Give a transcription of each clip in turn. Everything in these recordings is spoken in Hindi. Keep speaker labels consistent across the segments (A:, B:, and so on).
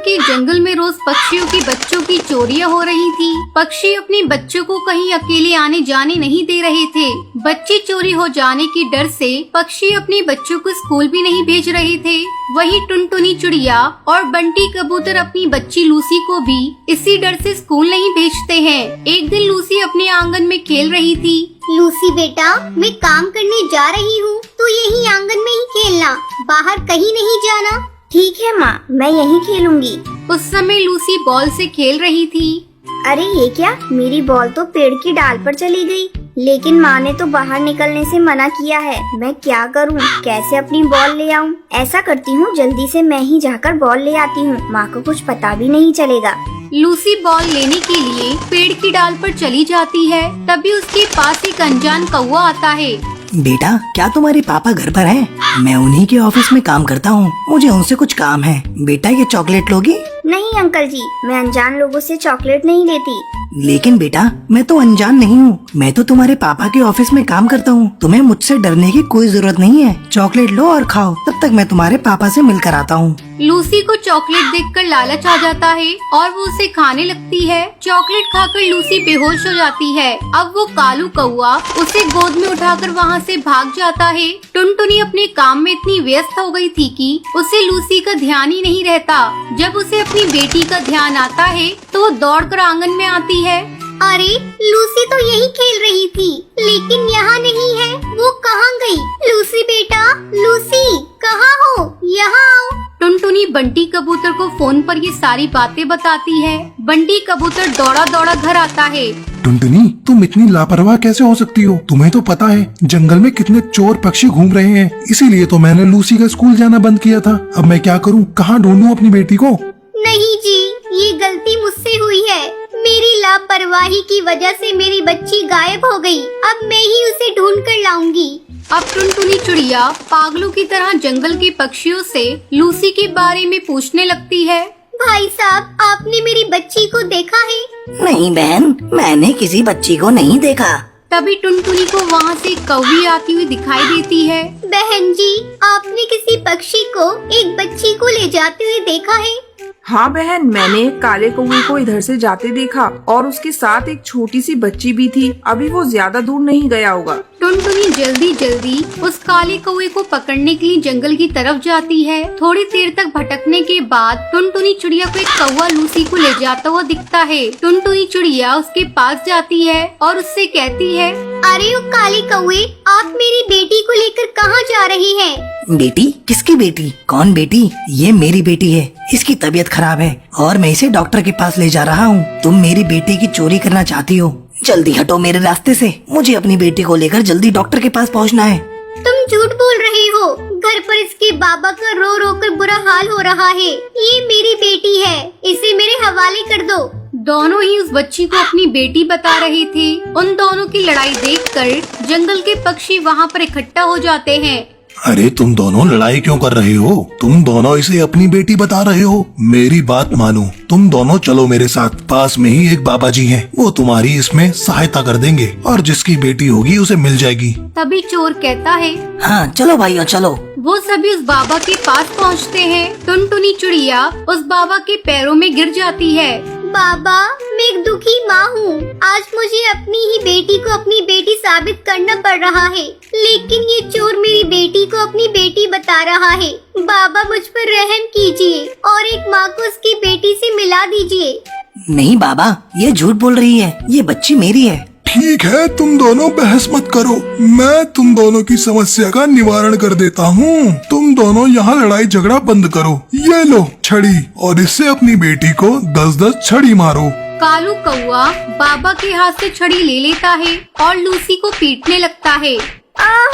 A: के जंगल में रोज पक्षियों के बच्चों की चोरियां हो रही थी। पक्षी अपने बच्चों को कहीं अकेले आने जाने नहीं दे रहे थे। बच्चे चोरी हो जाने की डर से पक्षी अपने बच्चों को स्कूल भी नहीं भेज रहे थे। वहीं टुनटुनी चिड़िया और बंटी कबूतर अपनी बच्ची लूसी को भी इसी डर से स्कूल नहीं भेजते हैं। एक दिन लूसी अपने आंगन में खेल रही थी।
B: लूसी बेटा, मैं काम करने जा रही हूँ, तू यही आंगन में ही खेलना, बाहर कहीं नहीं जाना। ठीक है माँ, मैं यहीं खेलूंगी।
A: उस समय लूसी बॉल से खेल रही थी।
B: अरे ये क्या, मेरी बॉल तो पेड़ की डाल पर चली गई। लेकिन माँ ने तो बाहर निकलने से मना किया है। मैं क्या करूँ, कैसे अपनी बॉल ले आऊँ? ऐसा करती हूँ, जल्दी से मैं ही जाकर बॉल ले आती हूँ, माँ को कुछ पता भी नहीं चलेगा।
A: लूसी बॉल लेने के लिए पेड़ की डाल पर चली जाती है। तभी उसके पास एक अनजान कौवा आता है।
C: बेटा, क्या तुम्हारे पापा घर पर हैं? मैं उन्हीं के ऑफिस में काम करता हूँ, मुझे उनसे कुछ काम है। बेटा, ये चॉकलेट लोगी?
B: नहीं अंकल जी, मैं अनजान लोगों से चॉकलेट नहीं लेती।
C: लेकिन बेटा, मैं तो अनजान नहीं हूँ, मैं तो तुम्हारे पापा के ऑफिस में काम करता हूँ। तुम्हें मुझसे डरने की कोई जरूरत नहीं है। चॉकलेट लो और खाओ, तब तक मैं तुम्हारे पापा से मिलकर आता हूँ।
A: लूसी को चॉकलेट देखकर लालच आ जाता है और वो उसे खाने लगती है। चॉकलेट खाकर लूसी बेहोश हो जाती है। अब वो कालू कौवा उसे गोद में उठाकर वहाँ से भाग जाता है। टुनटुनी अपने काम में इतनी व्यस्त हो गई थी कि उसे लूसी का ध्यान ही नहीं रहता। जब उसे अपनी बेटी का ध्यान आता है तो वो दौड़कर आंगन में आती है।
B: अरे लूसी तो यही खेल रही थी, लेकिन यहाँ नहीं है। वो कहाँ गई? लूसी बेटा, लूसी कहाँ हो? यहाँ आओ।
A: टुनटुनी बंटी कबूतर को फोन पर ये सारी बातें बताती है। बंटी कबूतर दौड़ा दौड़ा घर आता है।
D: टुनटुनी, तुम इतनी लापरवाह कैसे हो सकती हो? तुम्हें तो पता है जंगल में कितने चोर पक्षी घूम रहे हैं, इसीलिए तो मैंने लूसी का स्कूल जाना बंद किया था। अब मैं क्या करूँ, कहाँ ढूंढूं अपनी बेटी को?
B: नहीं जी, ये गलती मुझसे हुई है। मेरी लापरवाही की वजह से मेरी बच्ची गायब हो गई। अब मैं ही उसे ढूंढ कर लाऊंगी।
A: अब टुनटुनी चिड़िया पागलों की तरह जंगल के पक्षियों से लूसी के बारे में पूछने लगती है।
B: भाई साहब, आपने मेरी बच्ची को देखा है?
C: नहीं बहन, मैंने किसी बच्ची को नहीं देखा।
A: तभी टुनटुनी को वहाँ से कौवी आती हुई दिखाई देती है।
B: बहन जी, आपने किसी पक्षी को एक बच्ची को ले जाते हुए देखा है?
E: हाँ बहन, मैंने एक काले कौवे को इधर से जाते देखा और उसके साथ एक छोटी सी बच्ची भी थी। अभी वो ज्यादा दूर नहीं गया होगा।
A: टुनटुनी जल्दी जल्दी उस काले कौवे को पकड़ने के लिए जंगल की तरफ जाती है। थोड़ी देर तक भटकने के बाद टुनटुनी चिड़िया को एक कौवा लूसी को ले जाता हुआ दिखता है। टुनटुनी चिड़िया उसके पास जाती है और उससे कहती है,
B: अरे ओ काले कौवे, आप मेरी बेटी को लेकर कहाँ जा रही हैं?
C: बेटी? किसकी बेटी? कौन बेटी? ये मेरी बेटी है, इसकी तबीयत खराब है और मैं इसे डॉक्टर के पास ले जा रहा हूँ। तुम मेरी बेटी की चोरी करना चाहती हो? जल्दी हटो मेरे रास्ते से, मुझे अपनी बेटी को लेकर जल्दी डॉक्टर के पास पहुँचना है।
B: तुम झूठ बोल रहे हो। घर पर इसके बाबा का रो रो कर बुरा हाल हो रहा है। ये मेरी बेटी है, इसे मेरे हवाले कर दो।
A: दोनों ही उस बच्ची को अपनी बेटी बता रहे थे। उन दोनों की लड़ाई देखकर जंगल के पक्षी वहाँ पर इकट्ठा हो जाते हैं।
D: अरे तुम दोनों लड़ाई क्यों कर रहे हो? तुम दोनों इसे अपनी बेटी बता रहे हो? मेरी बात मानो, तुम दोनों चलो मेरे साथ। पास में ही एक बाबा जी हैं, वो तुम्हारी इसमें सहायता कर देंगे और जिसकी बेटी होगी उसे मिल जाएगी।
A: तभी चोर कहता है,
C: हाँ चलो भाइयों चलो।
A: वो सभी उस बाबा के पास पहुँचते हैं। टुनटुनी चिड़िया उस बाबा के पैरों में गिर जाती है।
B: बाबा, मैं एक दुखी माँ हूँ। आज मुझे अपनी ही बेटी को अपनी बेटी साबित करना पड़ रहा है, लेकिन ये चोर मेरी बेटी को अपनी बेटी बता रहा है। बाबा, मुझ पर रहम कीजिए और एक माँ को उसकी बेटी से मिला दीजिए।
C: नहीं बाबा, ये झूठ बोल रही है, ये बच्ची मेरी है।
D: ठीक है, तुम दोनों बहस मत करो, मैं तुम दोनों की समस्या का निवारण कर देता हूँ। तुम दोनों यहाँ लड़ाई झगड़ा बंद करो। ये लो छड़ी और इससे अपनी बेटी को 10-10 छड़ी मारो।
A: कालू कौवा बाबा के हाथ से छड़ी ले लेता है और लूसी को पीटने लगता है।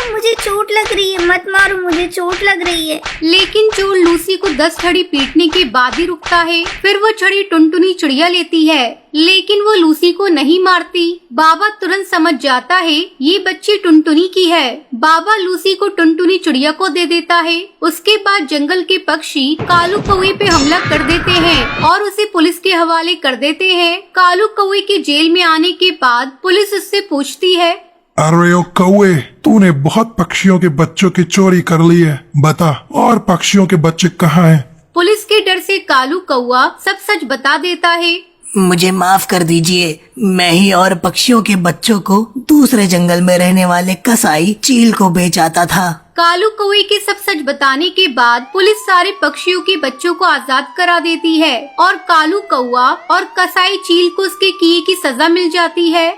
B: मुझे चोट लग रही है, मत मारो, मुझे चोट लग रही है।
A: लेकिन चोर लूसी को 10 छड़ी पीटने के बाद ही रुकता है। फिर वो छड़ी टुनटुनी चिड़िया लेती है, लेकिन वो लूसी को नहीं मारती। बाबा तुरंत समझ जाता है ये बच्ची टुनटुनी की है। बाबा लूसी को टुनटुनी चिड़िया को दे देता है। उसके बाद जंगल के पक्षी कालू कौवे पे हमला कर देते हैं और उसे पुलिस के हवाले कर देते हैं। कालू कौवे के जेल में आने के बाद पुलिस उससे पूछती है,
D: अरे ओ कौवे, तूने बहुत पक्षियों के बच्चों की चोरी कर ली है, बता और पक्षियों के बच्चे कहाँ हैं?
A: पुलिस के डर से कालू कौआ सब सच बता देता है।
C: मुझे माफ कर दीजिए, मैं ही और पक्षियों के बच्चों को दूसरे जंगल में रहने वाले कसाई चील को बेच आता था।
A: कालू कौवे के सब सच बताने के बाद पुलिस सारे पक्षियों के बच्चों को आजाद करा देती है और कालू कौवा और कसाई चील को उसके किए की सजा मिल जाती है।